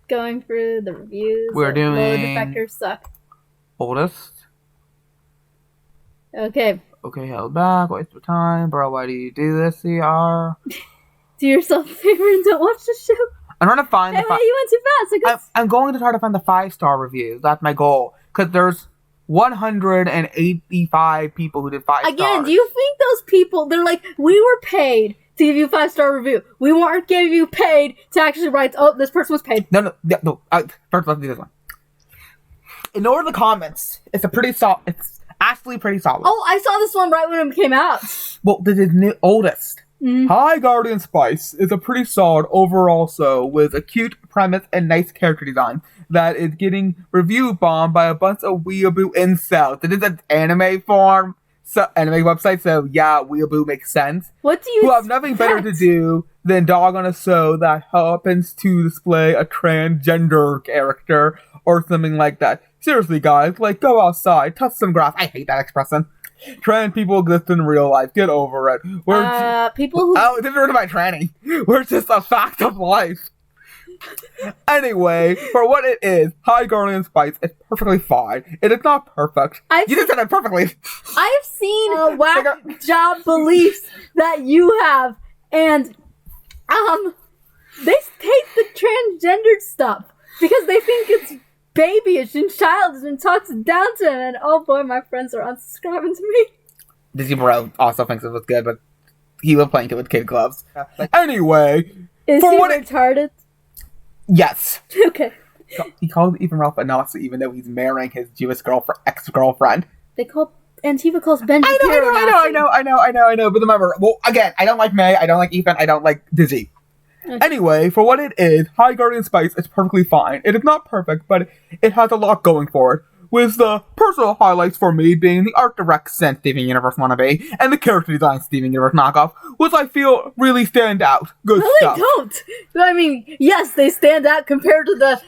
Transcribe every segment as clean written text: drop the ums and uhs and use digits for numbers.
going through the reviews. We're doing Load defectors suck. Oldest. Okay. Okay, held back. Waste of time, bro. Why do you do this, CR? Do yourself a favor and don't watch the show. I'm trying to find. Hey, wait, you went too fast. I'm going to try to find the 5-star reviews. That's my goal. Because there's 185 people who did 5 stars. Again, do you think those people? They're like, we were paid to give you a 5-star review. We weren't giving you paid to actually write. Oh, this person was paid. No. First, let's do this one. Ignore the comments. It's a pretty solid. It's actually pretty solid. Oh, I saw this one right when it came out. Well, this is new oldest. Mm-hmm. Hi, Guardian Spice is a pretty solid overall show with a cute premise and nice character design that is getting review bombed by a bunch of weeaboo incels. It is an anime form, anime website, so yeah, weeaboo makes sense. What do you Who have nothing better to do than dog on a show that happens to display a transgender character or something like that. Seriously, guys, like, go outside, touch some grass. I hate that expression. Trans people exist in real life. Get over it. People who... Oh, didn't heard about tranny. We're just a fact of life. Anyway, for what it is, High Guardian Spice is perfectly fine. It is not perfect. You just said it perfectly. I've seen whack job beliefs that you have, and they take the transgendered stuff because they think it's babyish and childish and talks down to him, and oh boy, my friends are unsubscribing to me. Dizzy Bro also thinks it was good, but he was playing it with kid gloves. Anyway, is he retarded? Yes. Okay. He called even Ralph a Nazi, even though he's marrying his Jewish ex-girlfriend. Antifa calls Ben Shapiro I know. But remember, well, again, I don't like May, I don't like Ethan, I don't like Dizzy. Okay. Anyway, for what it is, High Guardian Spice is perfectly fine. It is not perfect, but it has a lot going for it. With the personal highlights for me being the art direction Steven Universe wannabe, and the character design Steven Universe knockoff, which I feel really stand out. Good stuff. No, they don't. I mean, yes, they stand out compared to the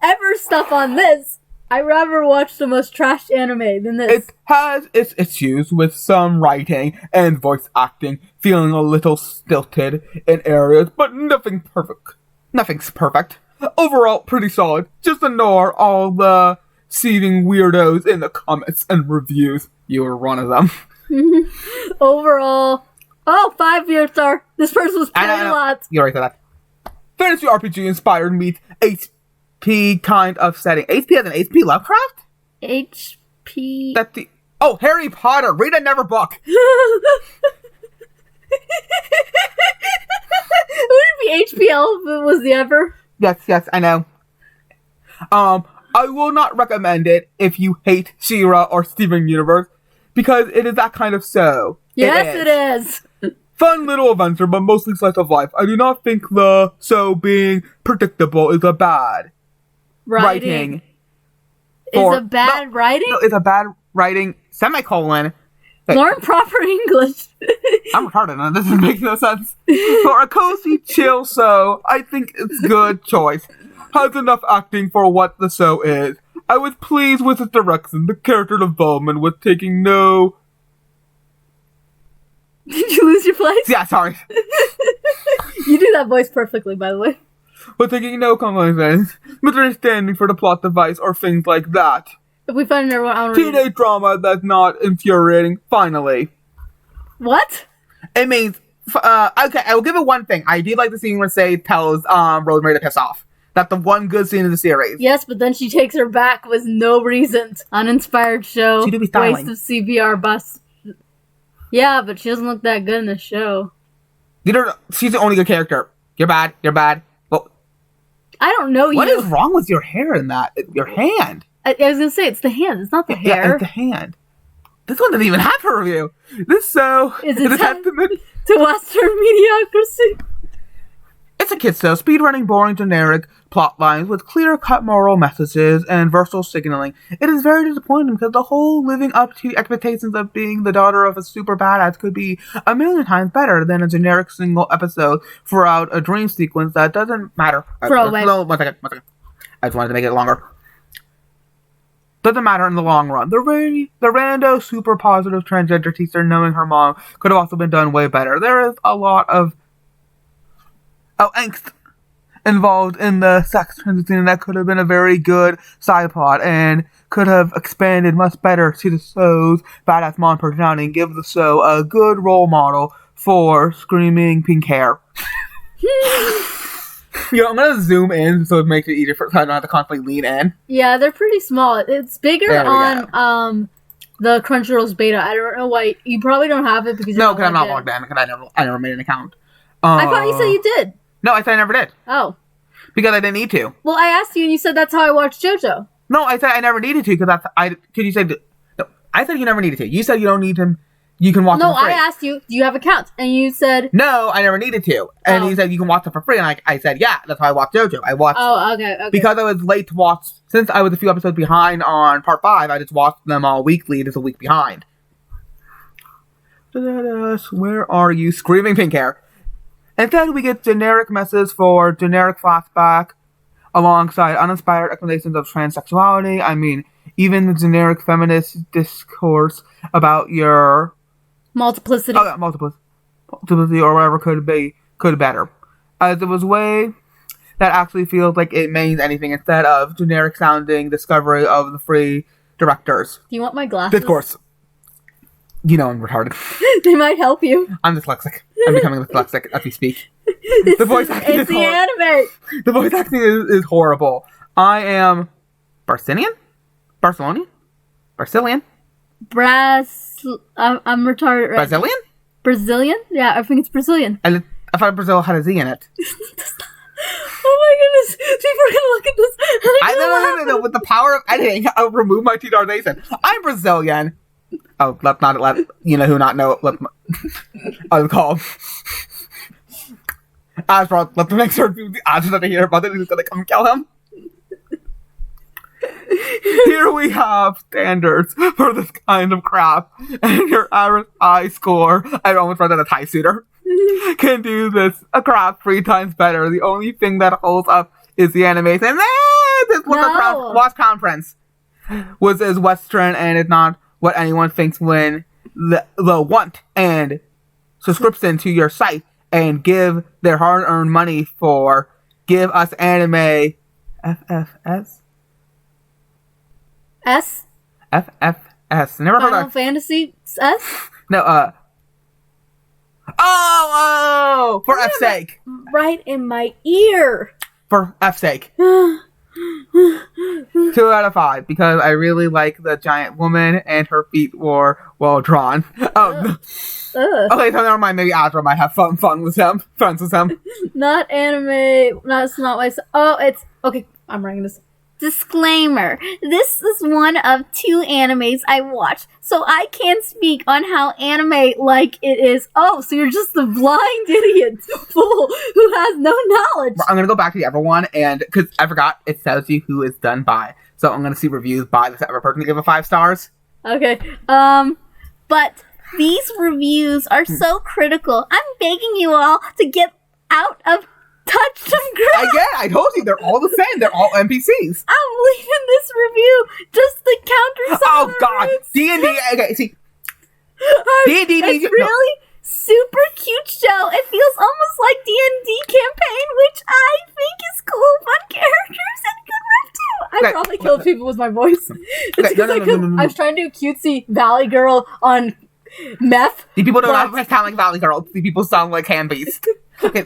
ever stuff on this. I'd rather watch the most trashed anime than this. It has its issues with some writing and voice acting feeling a little stilted in areas, but nothing's perfect. Overall, pretty solid. Just ignore all the seething weirdos in the comments and reviews. You were one of them. Overall, 5-star. This person was paid a lot. You already said that. Fantasy RPG inspired meets HP kind of setting. HP as an HP Lovecraft? HP. That's the. Oh, Harry Potter. Read another book. Would it be HPL if it was the ever? Yes, I know. I will not recommend it if you hate She-Ra or Steven Universe, because it is that kind of show. Yes, it is. Fun little adventure, but mostly slice of life. I do not think the show being predictable is a bad writing. Writing? No, it's a bad writing, semicolon. Learn proper English. I'm retarded, and this doesn't make no sense. For a cozy, chill show, I think it's good choice. Has enough acting for what the show is. I was pleased with its direction. The character development was taking no... Did you lose your place? Yeah, sorry. You do that voice perfectly, by the way. But taking no compromise, misunderstanding for the plot device or things like that. If we find our own teenage drama that's not infuriating, finally. What? It means, okay, I will give it one thing. I do like the scene where Say tells Rosemary to piss off. That's the one good scene in the series. Yes, but then she takes her back with no reason. Uninspired show. She do be styling. Waste of CBR bus. Yeah, but she doesn't look that good in the show. She's the only good character. You're bad. Well, I don't know you. What is wrong with your hair in that? Your hand. I was gonna say, it's the hand. It's not the hair. Yeah, it's the hand. This one didn't even have her review. This show is a testament to Western mediocrity. It's a kid's show, speedrunning boring generic plot lines with clear-cut moral messages and versatile signaling. It is very disappointing because the whole living up to expectations of being the daughter of a super badass could be a million times better than a generic single episode throughout a dream sequence that doesn't matter. No, one second. I just wanted to make it longer. Doesn't matter in the long run. The rando, super positive transgender teacher knowing her mom could have also been done way better. There is a lot of angst involved in the sex transition, and that could have been a very good side plot and could have expanded much better to the show's badass mom personality and give the show a good role model for screaming pink hair. I'm gonna zoom in so it makes it easier so I don't have to constantly lean in. Yeah, they're pretty small. It's bigger on the Crunchyroll's beta. I don't know why. You probably don't have it because because I'm not logged in because I never made an account. I thought you said you did. No, I said I never did. Oh. Because I didn't need to. Well, I asked you and you said that's how I watched JoJo. No, I said I never needed to because you said no. I said you never needed to. You said you don't need him. You can watch it for free. No, I asked you, do you have accounts? And you said... No, I never needed to. And you said you can watch it for free. And I said, yeah, that's how I watched JoJo. I watched... Oh, okay. Because I was late to watch... Since I was a few episodes behind on part 5, I just watched them all weekly, just a week behind. Where are you? Screaming pink hair. Instead, we get generic messages for generic flashback alongside uninspired explanations of transsexuality. I mean, even the generic feminist discourse about your... Multiplicity. Oh, yeah, multiplicity or whatever could be better. As it was way that actually feels like it means anything instead of generic sounding discovery of the free directors. Do you want my glasses? Discourse. You know I'm retarded. They might help you. I'm dyslexic. I'm becoming dyslexic as we speak. The voice acting it's the anime. The voice acting is horrible. I am Barcinian? Barcelonian? Brazilian? I'm retarded. Right? Brazilian? Brazilian? Yeah, I think it's Brazilian. I thought Brazil had a Z in it. Oh my goodness! People are gonna look at this. No. With the power of editing, I'll remove my T-Darnation. I'm Brazilian. Oh, let you know who not know. I'll call. As for let the next the odds that I hear about it, who's gonna come kill him. Here we have standards for this kind of crap, and your average high score, I almost read that a Thai suitor, can do this a crap 3 times better. The only thing that holds up is the animation. This Lost Crown Prince was as Western and is not what anyone thinks when the want and subscription to your site and give their hard-earned money for give us anime FFS. S? FFS. Never heard of Final Fantasy S? No, Oh! For F's sake. Right in my ear. For F's sake. 2 out of 5, because I really like the giant woman and her feet were well drawn. Okay, so never mind. Maybe Azra might have fun with him. Friends with him. Not anime. That's not my... Oh, it's... Okay, I'm writing this. Disclaimer. This is one of 2 animes I watched, so I can't speak on how anime-like it is. Oh, so you're just the blind idiot fool who has no knowledge. I'm gonna go back to the other one, and because I forgot, it tells you who it's done by. So I'm gonna see reviews by this other person to give it 5 stars. Okay. But these reviews are so critical. I'm begging you all to get out of touch some girl. Again, I told you, they're all the same. They're all NPCs. I'm leaving this review just to counter some Oh, God. D&D. Okay, see. D&D. It's really super cute show. It feels almost like D&D campaign, which I think is cool, fun characters, and good rep too. I probably killed people with my voice. It's because I was trying to do cutesy Valley Girl on meth. The people don't sound like Valley Girls. The people sound like Handbeast. Okay.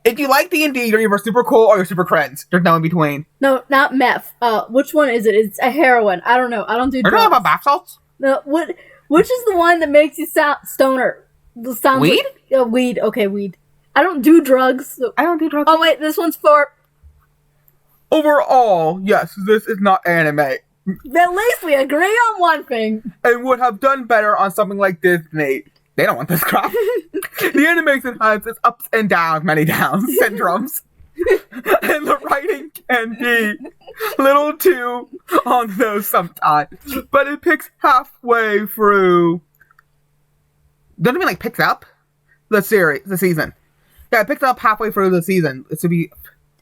If you like D&D, you're either super cool or you're super cringe. There's no in between. No, not meth. Which one is it? It's a heroin. I don't know. I don't do drugs. Are you talking about bath salts? No, which is the one that makes you sound stoner? Sounds weed? Like, weed. Okay, weed. I don't do drugs. So. I don't do drugs. Oh, wait. This one's for... Overall, yes, this is not anime. At least we agree on one thing. And would have done better on something like Disney. They don't want this crap. The animation has its ups and downs, many downs, syndromes. And the writing can be a little too on those sometimes. But it picks halfway through. Doesn't it mean like picks up? The season. Yeah, it picks up halfway through the season. It should be...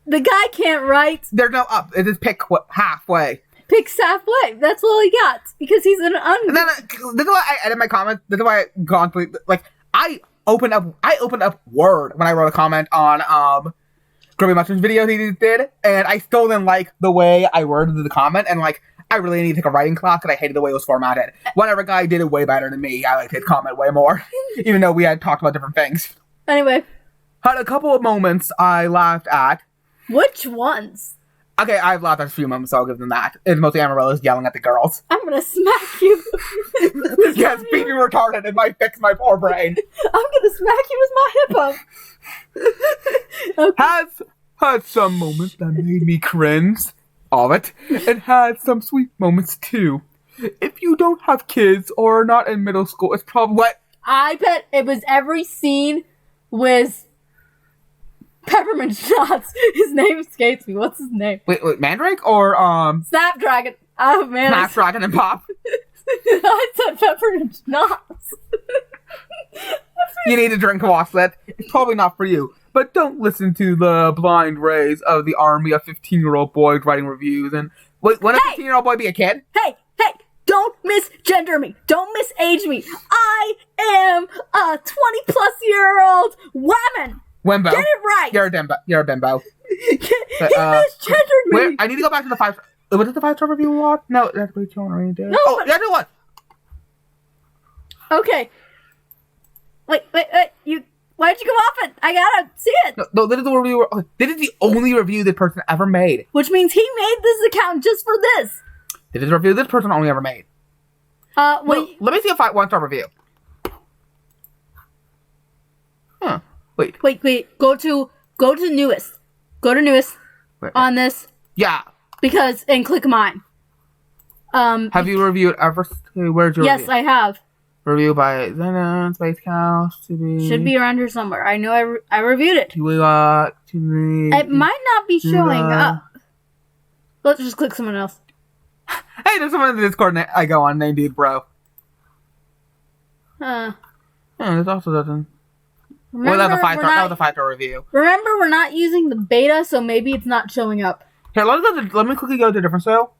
The guy can't write. There's no up. It just picks halfway. Picks halfway. That's all he got. Because he's an And then, this is why I edit my comments. This is why I gone through, like, I opened up Word when I wrote a comment on Scrubby Mushroom's video he did, and I still didn't like the way I worded the comment, and like, I really need to take a writing class, and I hated the way it was formatted. Whatever guy did it way better than me, I liked his comment way more, even though we had talked about different things. Anyway. Had a couple of moments I laughed at. Which ones? Okay, I've laughed at a few moments, so I'll give them that. It's mostly Amarella's yelling at the girls. I'm gonna smack you. Yes, beat me retarded, it might fix my poor brain. I'm gonna smack you with my hippo. Okay. Had some moments that made me cringe. All of it. It had some sweet moments too. If you don't have kids or are not in middle school, it's probably what? I bet it was every scene with Peppermint Shots. His name escapes me. What's his name? Wait, Mandrake or Snapdragon. Oh man. Snapdragon and Pop. I said Peppermint Shots. You need to drink Wasslet. It's probably not for you. But don't listen to the blind rays of the army of 15-year-old boys writing reviews. And wait, when a 15-year-old boy be a kid? Hey! Don't misgender me. Don't misage me. I am a 20-plus-year-old woman. Wimbo. Get it right. You're a bimbo. He misgendered me. Wait, I need to go back to the 5. Was it the 5-star review we watched? No, that's what you want to read. No, oh, yeah, do what? Okay. Wait. Why'd you come off it? I gotta see it. No, this is the review. This is the only review this person ever made. Which means he made this account just for this. This is a review this person only ever made. Wait. No, let me see a 1-star review. Huh. Wait. Go to newest. Go to newest on this. Yeah. And click mine. Have you reviewed ever? Where's your Yes, review? I have. Review by Xenon, Space Cow, should be around here somewhere. I know I reviewed it. We got it might not be showing up. Let's just click someone else. Hey, there's someone in the Discord I go on named Dude Bro. This also doesn't. Well, that was a 5-star review. Remember, we're not using the beta, so maybe it's not showing up. Here, let me quickly go to a different show.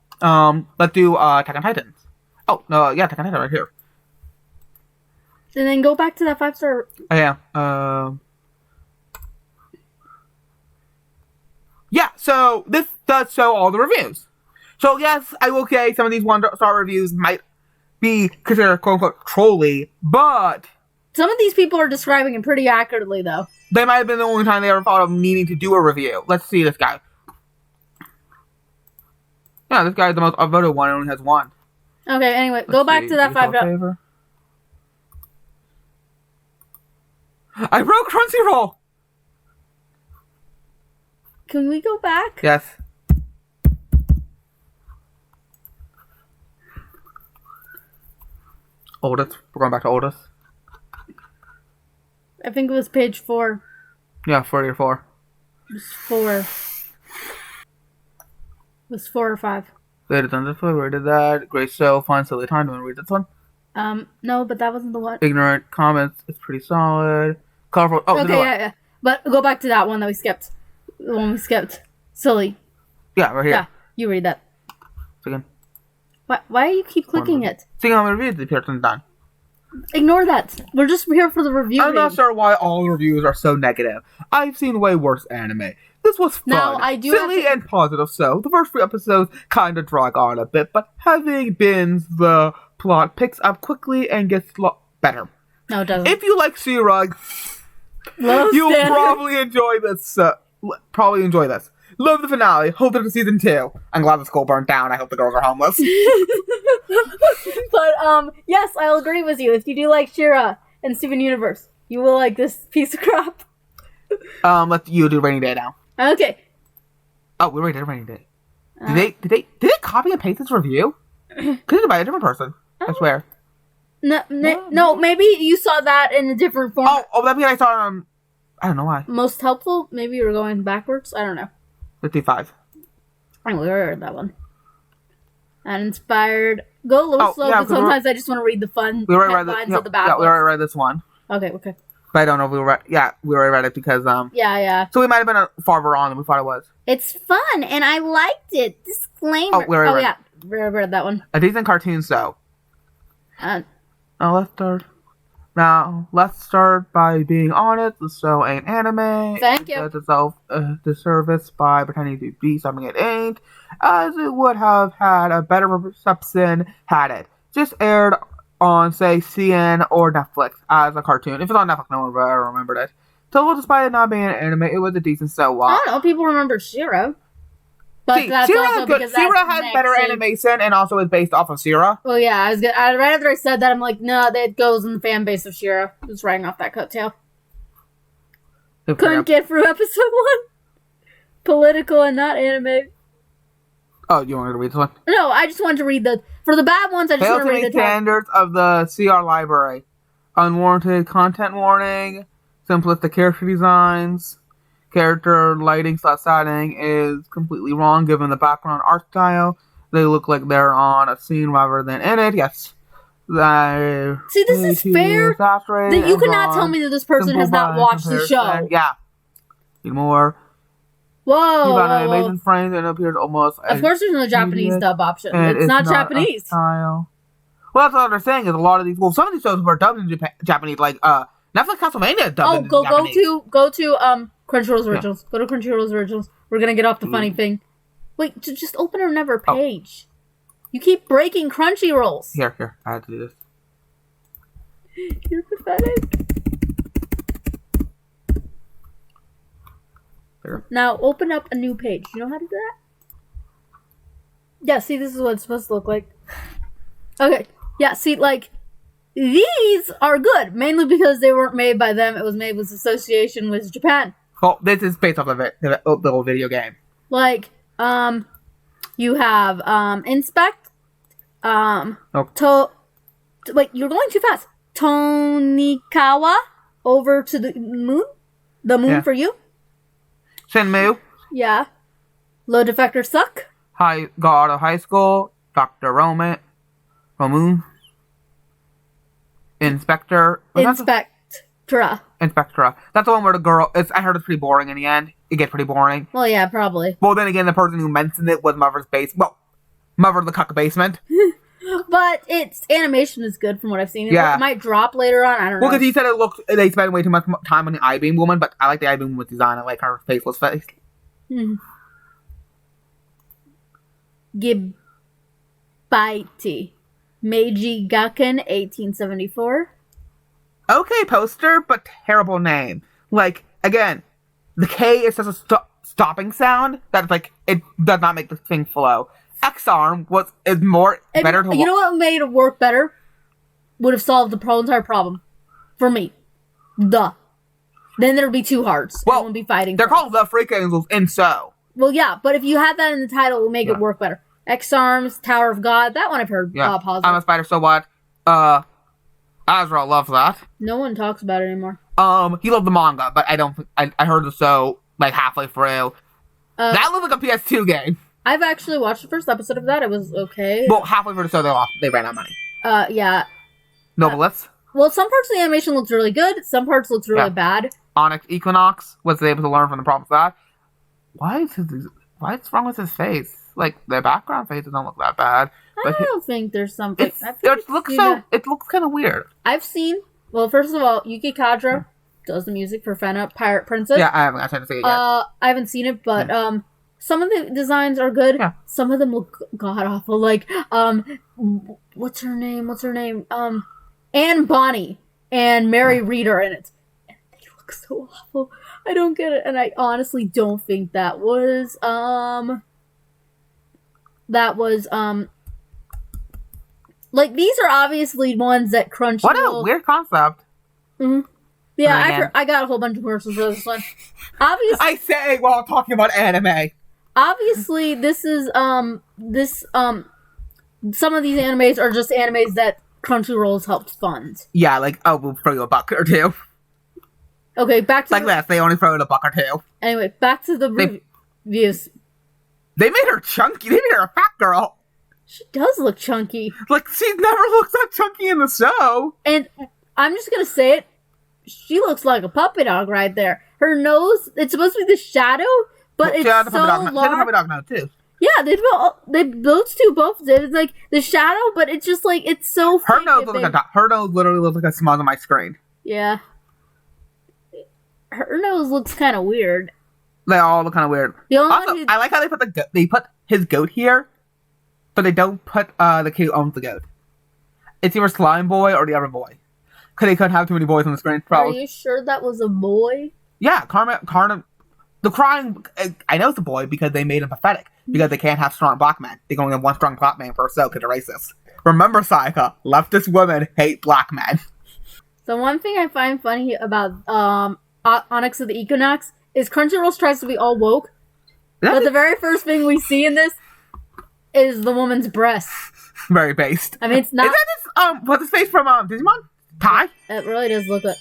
Let's do Attack on Titans. Oh, no, yeah, Attack on Titan right here. And then go back to that 5-star. Yeah. Yeah, so this does show all the reviews. So yes, I will say some of these 1-star reviews might be considered quote-unquote trolly, but some of these people are describing it pretty accurately, though. They might have been the only time they ever thought of needing to do a review. Let's see this guy. Yeah, this guy is the most upvoted one. It only has 1. Okay, anyway, go back to that 5-star. I broke Crunchyroll! Can we go back? Yes. Oldest. We're going back to oldest. I think it was page 4. Yeah, 44. It was 4. It was 4 or 5. We had it done this way. We already did that. Great show. Fun, silly time. Do you want to read this one? No, but that wasn't the one. Ignorant comments. It's pretty solid. Colorful. Oh, okay, yeah. But go back to that one that we skipped. The one we skipped. Silly. Yeah, right here. Yeah, you read that. Second. Why do you keep clicking it? See how many reviews the person's done. Ignore that. We're just here for the review. I'm not sure why all reviews are so negative. I've seen way worse anime. This was fun, now, I do silly and positive. So the first 3 episodes kind of drag on a bit, but having bins, the plot picks up quickly and gets better. No, it doesn't. If you like Shira, you'll probably enjoy this. Love the finale. Hope there's a season 2. I'm glad the school burned down. I hope the girls are homeless. But yes, I'll agree with you. If you do like Shira and Steven Universe, you will like this piece of crap. Let you do Rainy Day now. Okay. Oh, we already did Rainy Day. Did they copy and paste this review? Could it by a different person? I swear. No, maybe you saw that in a different form. Oh, that means I saw it I don't know why. Most helpful? Maybe you were going backwards? I don't know. 55. I read that one. Uninspired. Go a little slow, but sometimes I just want to read the fun headlines of the bad ones. We already read this one. Okay. But I don't know if we already read it because, Yeah. So we might have been farther on than we thought it was. It's fun, and I liked it. Disclaimer. We already read it. We read that one. A decent cartoon, so. Let's start. Now, let's start by being honest. The show ain't anime. Thank you. It does itself a disservice by pretending to be something it ain't, as it would have had a better reception had it just aired on, say, CN or Netflix as a cartoon. If it's on Netflix, no one would ever remembered it. So, despite it not being an anime, it was a decent show. I don't know. People remember Shiro. But See, that's also because Shira has better animation and also is based off of Shira. Well, yeah, right after I said that, I'm like, no, that goes in the fan base of Shira. Just writing off that coattail. Couldn't get through episode 1. Political and not anime. Oh, you want me to read this one? No, I just wanted to read for the bad ones, I just want to read the standards of the CR library. Unwarranted content warning, simplistic character designs, character lighting / setting is completely wrong given the background art style. They look like they're on a scene rather than in it. Yes. See, this is fair. That you cannot tell me that this person has not watched the show. Yeah. Need more. Whoa. Amazing frames and it appears almost. Of course, there's no Japanese dub option. It's not Japanese. Style. Well, that's what they're saying is a lot of these. Well, some of these shows were dubbed in Japanese, like Netflix Castlevania dubbed in Japanese. Go to Crunchyroll's Originals. Go to Crunchyroll's Originals. We're gonna get off the funny thing. Wait, just open another page. You keep breaking Crunchyrolls. Here. I had to do this. You're pathetic. There. Now open up a new page. You know how to do that? Yeah, see, this is what it's supposed to look like. Okay. Yeah, see, like, these are good. Mainly because they weren't made by them. It was made with association with Japan. Well, this is based off of the old video game. Like, you have, Inspect, wait, you're going too fast. Tonikawa, over to the moon? The moon for you? Shenmue. Yeah. Low Defector Suck. God of High School. Dr. Roman. Inspector. Inspectra. That's the one where the girl. I heard it's pretty boring in the end. It gets pretty boring. Well, yeah, probably. Well, then again, the person who mentioned it was Mother's Base. Well, Mother of the Cuck Basement. But its animation is good from what I've seen. It might drop later on. I don't know. Well, because he said they spent way too much time on the I-Beam woman, but I like the I-Beam woman's design. I like her faceless face. Gibaiti. Meiji Gakken, 1874. Okay, poster, but terrible name. Like, again, the K is just a stopping sound that, like, it does not make the thing flow. X-Arm is better to watch. You know what made it work better? Would have solved the entire problem. For me. Then there'd be two hearts. Well, wouldn't be fighting. They're called the Freak Angels in So. Well, yeah, but if you had that in the title, it would make it work better. X-Arms, Tower of God, that one I've heard positive. I'm a Spider, so what? Azrael loves that. No one talks about it anymore. He loved the manga, but I heard the show, like, halfway through. That looked like a PS2 game. I've actually watched the first episode of that. It was okay. Well, halfway through the show, they ran out of money. Yeah. Novelist? Well, some parts of the animation looked really good. Some parts looked really bad. Onyx Equinox was able to learn from the problems of that. What's wrong with his face? Like, the background faces don't look that bad. I don't think there's something. It looks kind of weird. I've seen. Well, first of all, Yuki Kadra does the music for Fena Pirate Princess. Yeah, I haven't got time to see it yet. I haven't seen it, but some of the designs are good. Yeah. Some of them look god awful. Like what's her name? Anne Bonny and Mary Reed are in it. And they look so awful. I don't get it, and I honestly don't think that was like, these are obviously ones that Crunchyroll. What a weird concept. Mm-hmm. Yeah, I got a whole bunch of commercials for this one. Obviously, I say while talking about anime. Obviously, this is some of these animes are just animes that Crunchyroll's helped fund. Yeah, like, we'll throw you a buck or two. Okay, back to like this. They only throw you a buck or two. Anyway, back to the reviews. They made her chunky. They made her a fat girl. She does look chunky. Like, she never looks that chunky in the show. And I'm just gonna say it. She looks like a puppy dog right there. Her nose, it's supposed to be the shadow, but it's so large. She has a puppy dog nose, too. Yeah, those two both did. It's like the shadow, but it's just like it's so. Her nose looks like her nose literally looks like a smudge on my screen. Yeah. Her nose looks kind of weird. They all look kind of weird. Also, I like how they put his goat here, but they don't put the kid who owns the goat. It's either Slime Boy or the other boy. Because they couldn't have too many boys on the screen. Probably. Are you sure that was a boy? Yeah, Karna. The crying. I know it's a boy because they made him pathetic. Because they can't have strong black men. They can only have one strong black man per se because they're racist. Remember, Sayaka, leftist women hate black men. So one thing I find funny about Onyx of the Equinox is Crunchyroll tries to be all woke, but the very first thing we see in this is the woman's breasts. Very based. I mean, it's not. Is that this, what's his face from Digimon? Tai? It really does look like.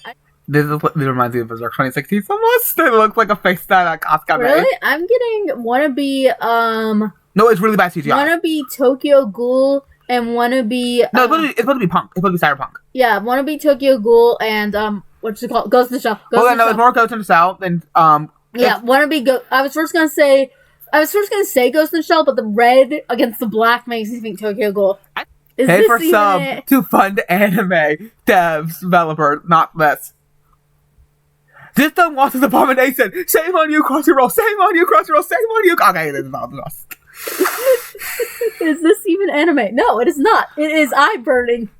This reminds me of Berserk 2016 almost. It looks like a face that Asuka made. Really? I'm getting wannabe, No, it's really bad CGI. Wannabe Tokyo Ghoul and wannabe. No, it's supposed to be punk. It's supposed to be cyberpunk. Yeah, wannabe Tokyo Ghoul and, what's it called? Ghost in the Shell. It's more Ghost in the Shell than, Yeah, wannabe I was first gonna say Ghost in the Shell, but the red against the black makes me think Tokyo Ghoul. Pay for sub to fund anime devs, developers, not this. This done was an abomination. Shame on you, Crunchyroll. Shame on you, Crunchyroll. Shame on you. Okay, this is not us. Is this even anime? No, it is not. It is eye burning.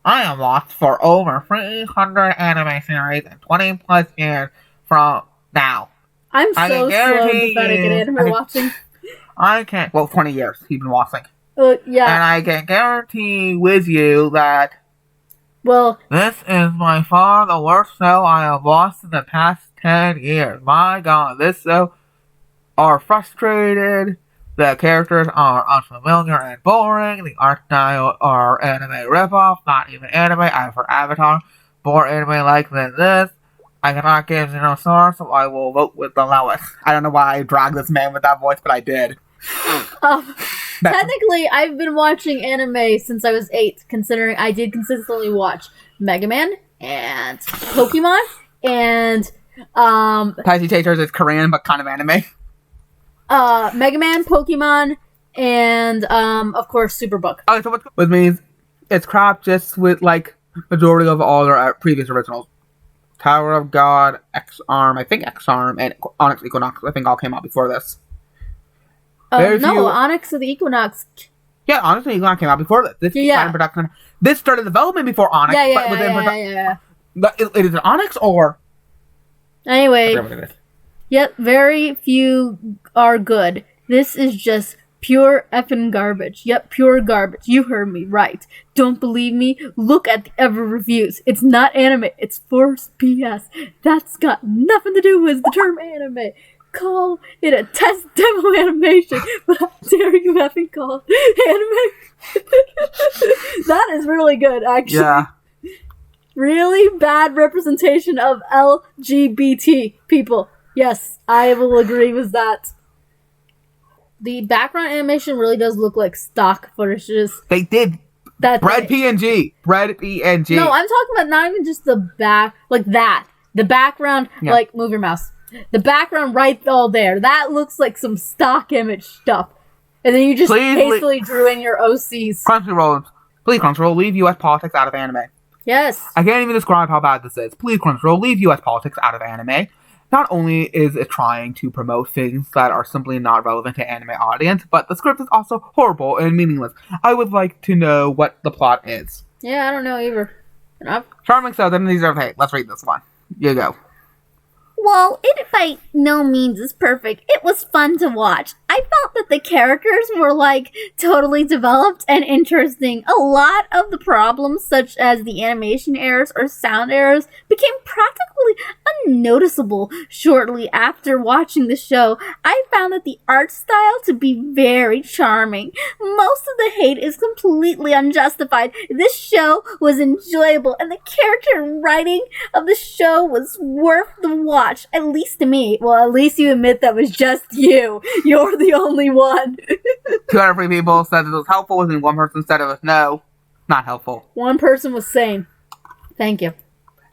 I am lost for over 300 anime series and 20 plus years from now. I'm so slow and pathetic at anime watching. I can't. Well, 20 years he's been watching. Yeah. And I can guarantee with you that. Well, this is by far the worst show I have watched in the past 10 years. My god, this show are frustrated. The characters are unfamiliar and boring. The art style are anime ripoff, not even anime. I for Avatar, more anime like than this. I cannot give 0 stars, so I will vote with the lowest. I don't know why I dragged this man with that voice, but I did. Technically, I've been watching anime since I was 8, considering I did consistently watch Mega Man and Pokemon and Taiji Chasers is Korean but kind of anime. Mega Man, Pokemon, and of course Superbook. Okay, so which means it's crap just with like majority of all their previous originals. Tower of God, X-Arm, I think X-Arm, and Onyx Equinox, I think all came out before this. Onyx of the Equinox. Yeah, Onyx of the Equinox came out before this. Yeah. Production. This started development before Onyx. Yeah. It is an Onyx or... Anyway. Yet very few are good. This is just pure effing garbage. Yep, pure garbage. You heard me right. Don't believe me? Look at the ever reviews. It's not anime. It's forced PS. That's got nothing to do with the term anime. Call it a test demo animation, but how dare you effing call it anime? That is really good, actually. Yeah. Really bad representation of LGBT people. Yes, I will agree with that. The background animation really does look like stock footages. They did. Bread PNG. No, I'm talking about not even just the back, like that. The background, like, move your mouse. The background right all there. That looks like some stock image stuff. And then you just hastily drew in your OCs. Crunchyroll. Please, Crunchyroll, leave US politics out of anime. Yes. I can't even describe how bad this is. Please, Crunchyroll, leave US politics out of anime. Not only is it trying to promote things that are simply not relevant to anime audience, but the script is also horrible and meaningless. I would like to know what the plot is. Yeah, I don't know either. Charming so, then these are, hey, let's read this one. You go. Well, it by no means is perfect. It was fun to watch. I felt that the characters were, like, totally developed and interesting. A lot of the problems, such as the animation errors or sound errors, became practically unnoticeable shortly after watching the show. I found that the art style to be very charming. Most of the hate is completely unjustified. This show was enjoyable, and the character writing of the show was worth the watch. At least to me. Well, at least you admit that was just you. You're the only one. 2 out of 3 people said it was helpful, and 1 person said it was no, not helpful. 1 person was sane. Thank you.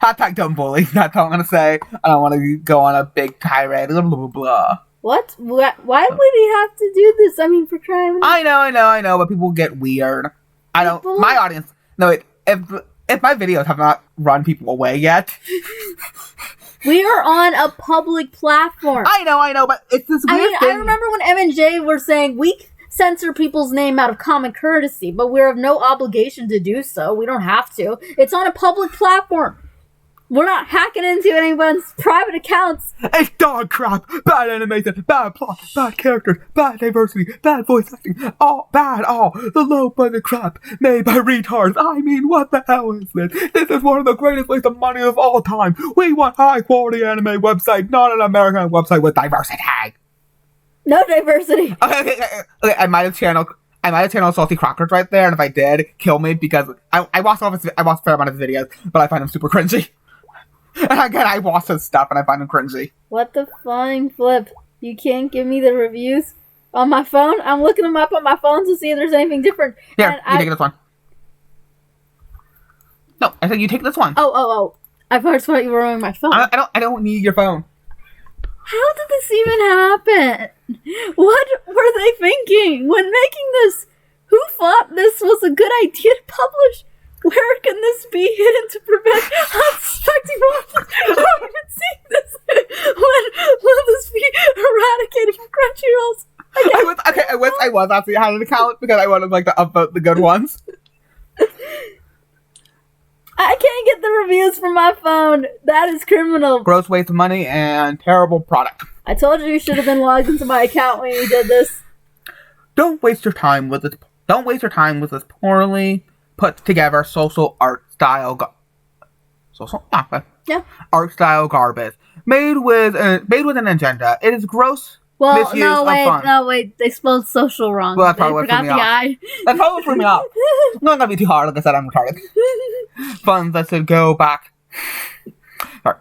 Hashtag don't bully. That's all I'm going to say. I don't want to go on a big tirade. Blah, blah, blah, blah. What? Why would he have to do this? I mean, for crying out loud. I know, but people get weird. I don't. My audience. No, if my videos have not run people away yet. We are on a public platform. I know, but it's this weird thing. I remember when M and J were saying we censor people's name out of common courtesy, but we're of no obligation to do so. We don't have to. It's on a public platform. We're not hacking into anyone's private accounts. It's dog crap, bad animation, bad plot, bad characters, bad diversity, bad voice acting, all the low budget crap made by retards. I mean, what the hell is this? This is one of the greatest wastes of money of all time. We want high quality anime website, not an American website with diversity. No diversity. Okay, I might have channeled Salty Crockers right there, and if I did, kill me because I watched a fair amount of his videos, but I find him super cringy. And again, I watch his stuff and I find him cringy. What the flying flip? You can't give me the reviews on my phone? I'm looking them up on my phone to see if there's anything different. Here, you take this one. No, I said you take this one. Oh. I first thought you were on my phone. I don't need your phone. How did this even happen? What were they thinking when making this? Who thought this was a good idea to publish? Where can this be hidden to prevent unsuspecting watchers from even seeing this? When will this be eradicated from Crunchyroll's? I was actually had an account because I wanted to upvote the good ones. I can't get the reviews from my phone. That is criminal. Gross waste of money and terrible product. I told you should have been logged into my account when you did this. Don't waste your time with this. Don't waste your time with this poorly put together social art style art style garbage made with an agenda. It is gross. Well, no, wait. They spelled social wrong. Well, that's probably what threw me off. That's probably what threw me off. I'm not gonna be too hard. Like I said, I'm retarded. Funds that should go back. Sorry.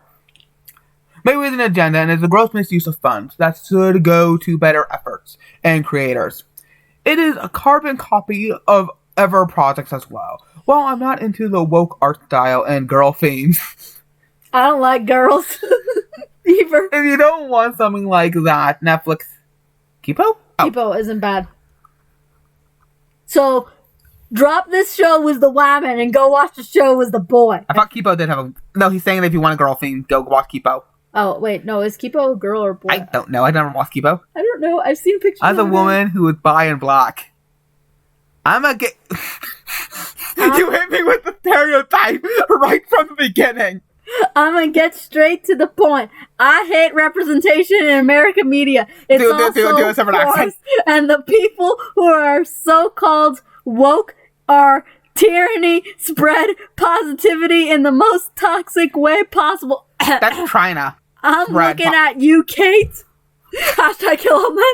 Made with an agenda, and it's a gross misuse of funds that should go to better efforts and creators. It is a carbon copy of other projects as well. Well, I'm not into the woke art style and girl themes. I don't like girls. Either. If you don't want something like that, Netflix... Kipo? Kipo isn't bad. So, drop this show with the woman and go watch the show with the boy. I thought Kipo did have a... No, he's saying that if you want a girl theme, go watch Kipo. Oh, wait, no, is Kipo a girl or a boy? I don't know. I never watched Kipo. I don't know. I've seen pictures As a woman who is bi and black, I'm a gay... You hit me with the stereotype right from the beginning. I'm gonna get straight to the point. I hate representation in American media. It's do a separate accent. And the people who are so-called woke are tyranny, spread positivity in the most toxic way possible. That's China. I'm looking at you, Kate. Hashtag kill all men.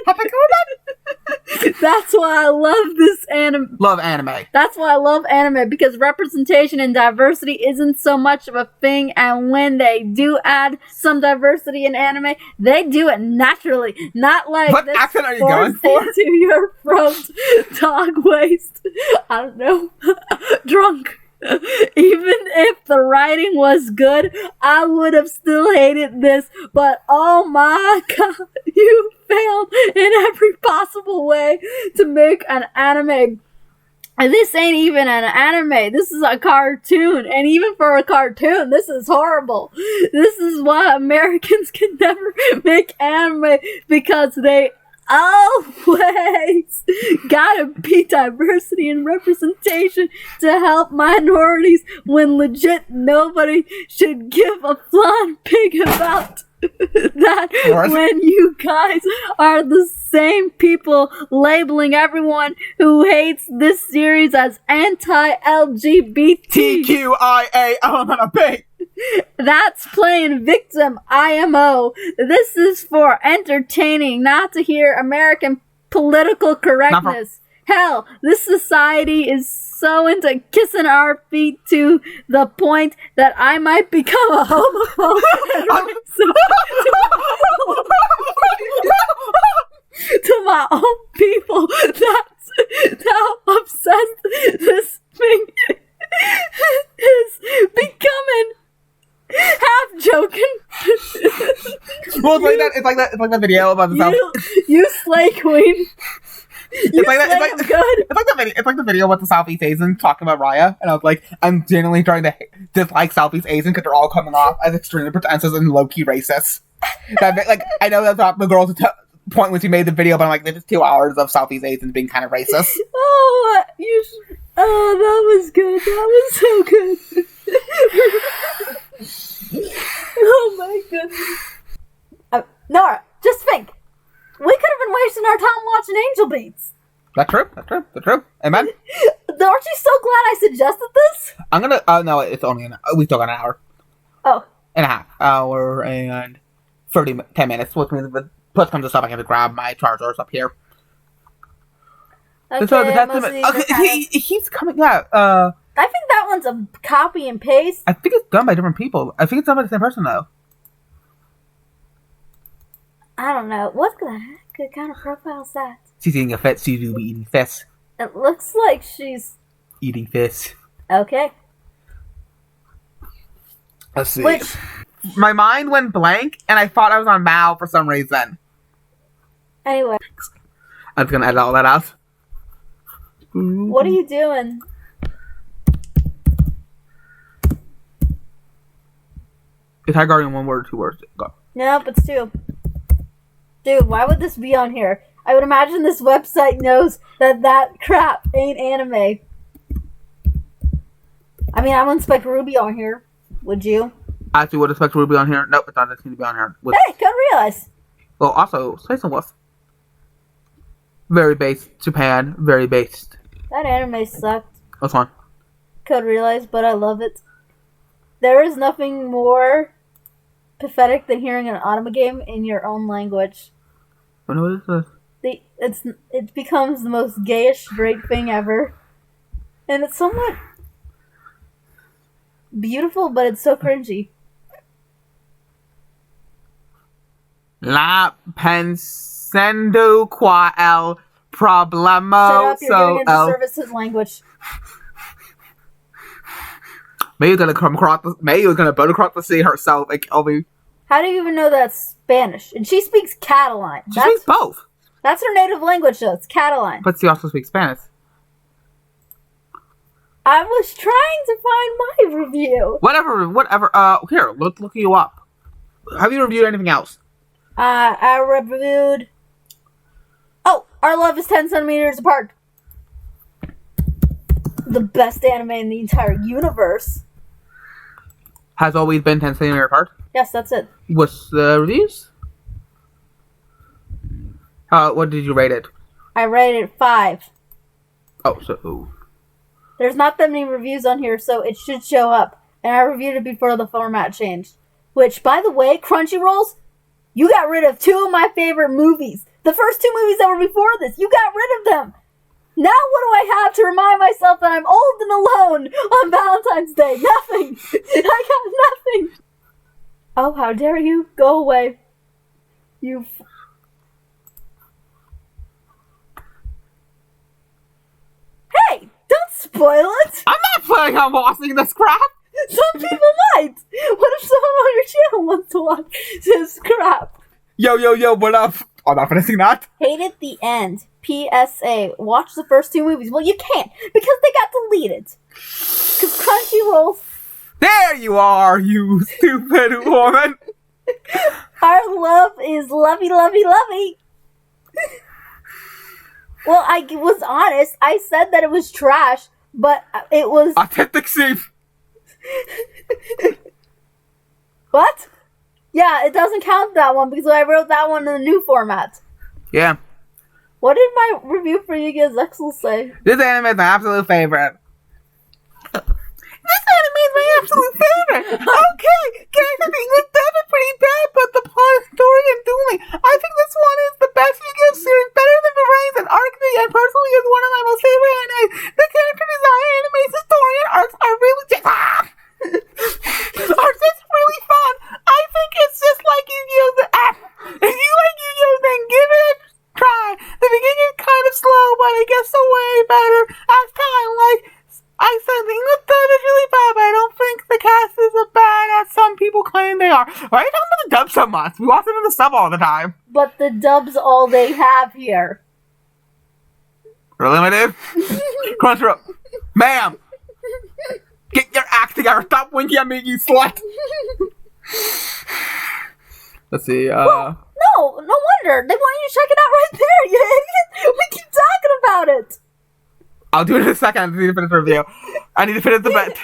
That's why I love this anime. Love anime. That's why I love anime, because representation and diversity isn't so much of a thing, and when they do add some diversity in anime, they do it naturally. Not like what accent are you going for? Into your throat, dog waste. I don't know. Drunk. Even if the writing was good, I would have still hated this, but oh my god, you failed in every possible way to make an anime. And this ain't even an anime, this is a cartoon, and even for a cartoon, this is horrible. This is why Americans can never make anime, because they always gotta be diversity and representation to help minorities, when legit nobody should give a flying pig about that. What? When you guys are the same people labeling everyone who hates this series as anti-LGBT TQIA element of pig. That's playing victim, IMO. This is for entertaining, not to hear American political correctness. Hell, this society is so into kissing our feet to the point that I might become a homophobe. To my own people, that's how obsessed this thing is becoming. Half joking. Well, it's like that. It's like that. It's like the video about the You slay queen. It's like that. It's like the video about the Southeast Asians talking about Raya, and I was like, I'm genuinely trying to dislike Southeast Asian because they're all coming off as extremely pretentious and low key racist. Like, I know that's not the girl's point when she made the video, but I'm like, this is 2 hours of Southeast Asians being kind of racist. Oh, that was good. That was so good. Oh my goodness. Nora, just think. We could have been wasting our time watching Angel Beats. That's true. Amen. Aren't you so glad I suggested this? I'm gonna. No, it's only we still got an hour. Oh. And a half. Hour and 10 minutes. Which means with push comes to stuff, I have to grab my chargers up here. Okay, so he keeps coming. Yeah. I think that one's a copy and paste. I think it's done by different people. I think it's done by the same person though. I don't know. What the heck kind of profile is that? She's eating a fish. She's eating fish. It looks like she's eating fish. Okay. Let's see. My mind went blank, and I thought I was on Mal for some reason. Anyway. I'm just gonna edit all that out. What are you doing? Is High Guardian one word or 2 words? Go. Nope, it's 2. Dude, why would this be on here? I would imagine this website knows that crap ain't anime. I mean, I wouldn't expect Ruby on here. Would you? I actually would expect Ruby on here. Nope, it's not going to be on here. Hey, couldn't realize. Well, also, Space and Wolf. Very based. Japan. Very based. That anime sucked. Which one? Could realize, but I love it. There is nothing more pathetic than hearing an anime game in your own language. What is this? It becomes the most gayish Drake thing ever. And it's somewhat beautiful, but it's so cringy. La pensando qua el problema. Shut up, you're giving a disservice to language. May's gonna come across May was gonna boat across the sea herself and kill me. How do you even know that's Spanish? And she speaks Catalan. She speaks both. That's her native language, though. It's Catalan. But she also speaks Spanish. I was trying to find my review. Whatever. Here, look you up. Have you reviewed anything else? I reviewed... Oh, Our Love is 10 centimeters apart. The best anime in the entire universe. Has always been 10 centimeters apart? Yes, that's it. What's the reviews? What did you rate it? I rated it 5. Oh, so... There's not that many reviews on here, so it should show up. And I reviewed it before the format changed. Which, by the way, Crunchyrolls, you got rid of 2 of my favorite movies. The first 2 movies that were before this, you got rid of them. Now what do I have to remind myself that I'm old and alone on Valentine's Day? Nothing. I got nothing. Oh, how dare you? Go away. Hey, don't spoil it. I'm not planning on watching this crap. Some people might. What if someone on your channel wants to watch this crap? Yo, what up? I'm not finishing that. Hated the end. PSA. Watch the first 2 movies. Well, you can't, because they got deleted. Because Crunchyroll... There you are, you stupid woman. Our love is lovey, lovey, lovey. Well, I was honest. I said that it was trash, but it was... Authentic safe. What? Yeah, it doesn't count that one because I wrote that one in the new format. Yeah. What did my review for Yu-Gi-Oh! Zexal say? This anime is my absolute favorite. This anime is my absolute favorite. Okay, English dub is pretty bad, but the plot, story, and dueling. I think this one is the best Yu-Gi-Oh! Series, better than Varese and Arc V, and personally is one of my most favorite anime. The character design, animation, story, and arcs are really just... are just really fun. I think it's just like Yu-Gi-Oh! If you like Yu-Gi-Oh! then give it a try. The beginning is kind of slow, but it gets way better as time. Like I said, the English dub is really bad, but I don't think the cast is as bad as some people claim they are. Are you talking about the dub so much. We watch them in the sub all the time. But the dub's all they have here. Really, my dude? Crunchyroll. Ma'am! Get your act together. Stop winking at me, you slut! Let's see, Well, no wonder. They want you to check it out right there, you idiot! We keep talking about it! I'll do it in a second. I need to finish the review. I need to finish the bit.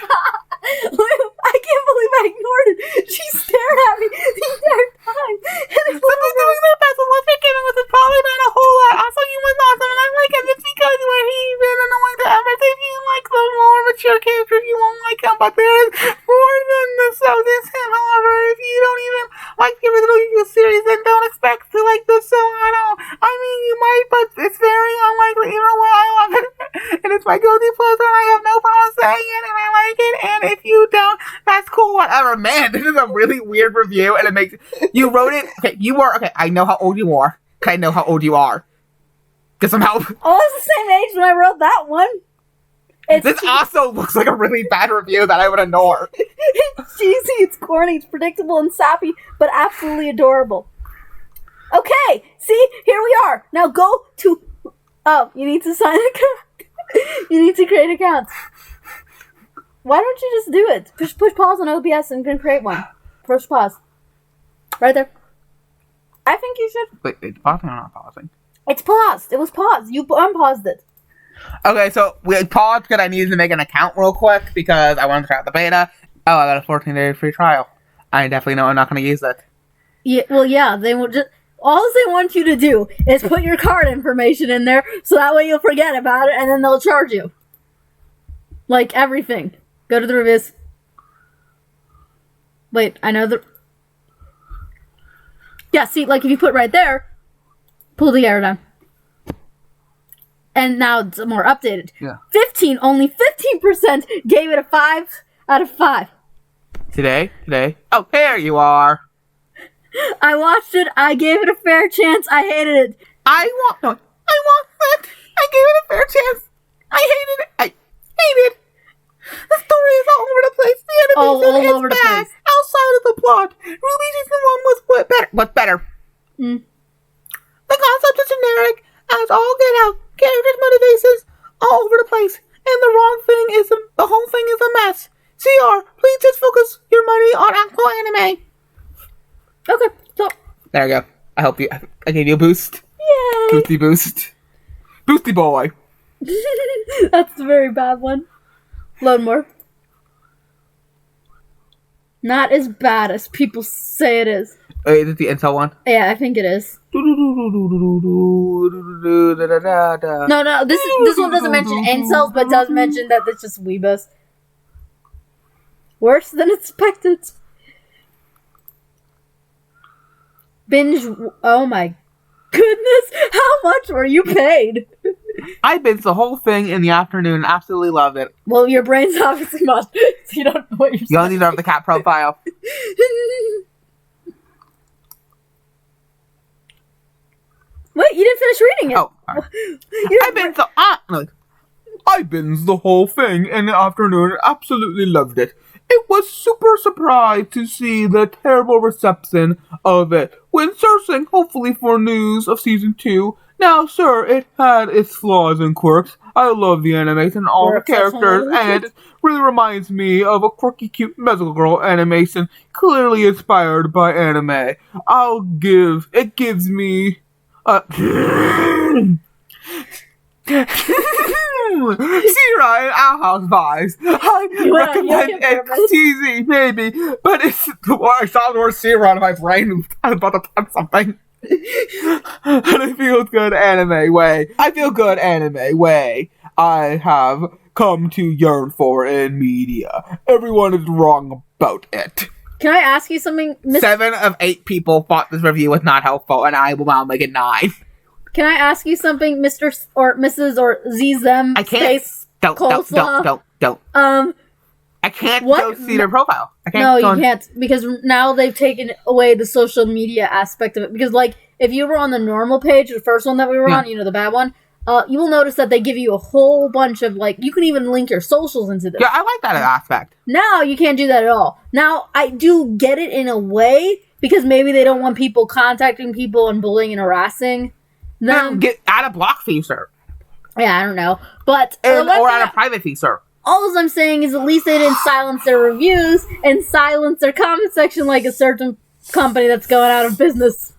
I can't believe I ignored it. She stared at me the entire time. And it's Someone's doing their best, and what's giving with is probably not a whole lot. Also, you was awesome, and I like him. It's because where he's been annoying to Emma. If you like the more mature characters, you won't like him. But there is more than the so this him. However, if you don't even like the original series, then don't expect to like the show at all. I mean, you might, but it's very unlikely. Either way, I love it, and it's my go-to plus, and I have no problem saying it, and I like it. And if you don't, that's cool. Whatever, man. This is a really weird review, and it makes you wrote it. Okay, you were okay. I know how old you are. Okay, I know how old you are. Get some help. I was the same age when I wrote that one. This also looks like a really bad review that I would ignore. It's cheesy, it's corny, it's predictable and sappy, but absolutely adorable. Okay, see, here we are. Now go to. Oh, you need to sign account. You need to create accounts. Why don't you just do it? Push pause on OBS and can create one. Push pause. Right there. I think you should. Wait, it's pausing or not pausing? It's paused. It was paused. You unpaused it. Okay, so we paused because I needed to make an account real quick because I wanted to try out the beta. Oh, I got a 14-day free trial. I definitely know I'm not going to use it. Yeah, well, yeah, they will just. All they want you to do is put your card information in there, so that way you'll forget about it, and then they'll charge you. Like everything. Go to the reviews. Wait, I know the. Yeah, see, like if you put right there, pull the arrow down. And now it's more updated. Yeah. Only 15% gave it a 5 out of 5. Today? Oh, there you are. I watched it. I gave it a fair chance. I hated it. I want it. I gave it a fair chance. I hated it. I hated it. The story is all over the place. The animation all over is the bad. place. Outside of the plot, Ruby's is the one with better. What's better? Mm. The concept is generic, as all get out. Characters' motivations all over the place, and the wrong thing is the whole thing is a mess. CR, please just focus your money on actual anime. Okay, so. There you go. I gave you a boost. Yay! Boosty boost. Boosty boy. That's a very bad one. Load more. Not as bad as people say it is. Wait, is it the Intel one? Yeah, I think it is. No, this one doesn't mention incels, but does mention that it's just weebos. Worse than expected. Binge. Oh my goodness! How much were you paid? I binged the whole thing in the afternoon and absolutely loved it. Well, your brain's obviously mush, so you don't know what you're saying. You only deserve the cat profile. Wait, you didn't finish reading it. Oh, I binged the whole thing in the afternoon and absolutely loved it. It was super surprised to see the terrible reception of it when searching, hopefully, for news of season 2. Now, sir, it had its flaws and quirks. I love the animation and all the characters, and it really reminds me of a quirky, cute magical girl animation, clearly inspired by anime. It gives me Sierra and Our House vibes. I recommend it cheesy, maybe, but it's I saw the word Sierra in my brain and I was about to touch something. And it feels good anime way. I feel good anime way. I have come to yearn for in media. Everyone is wrong about it. Can I ask you something? 7 of 8 people thought this review was not helpful, and I will now make it 9. Can I ask you something, Mr. or Mrs. or Z-Them? I can't. Don't. I can't go see their profile. I can't. No, you can't, because now they've taken away the social media aspect of it. Because, like, if you were on the normal page, the first one that we were on, the bad one, you will notice that they give you a whole bunch of, like, you can even link your socials into this. Yeah, I like that aspect. Now you can't do that at all. Now, I do get it in a way, because maybe they don't want people contacting people and bullying and harassing them. Get out of block feature. Yeah, I don't know. But or out of private feature. All I'm saying is at least they didn't silence their reviews and silence their comment section like a certain company that's going out of business.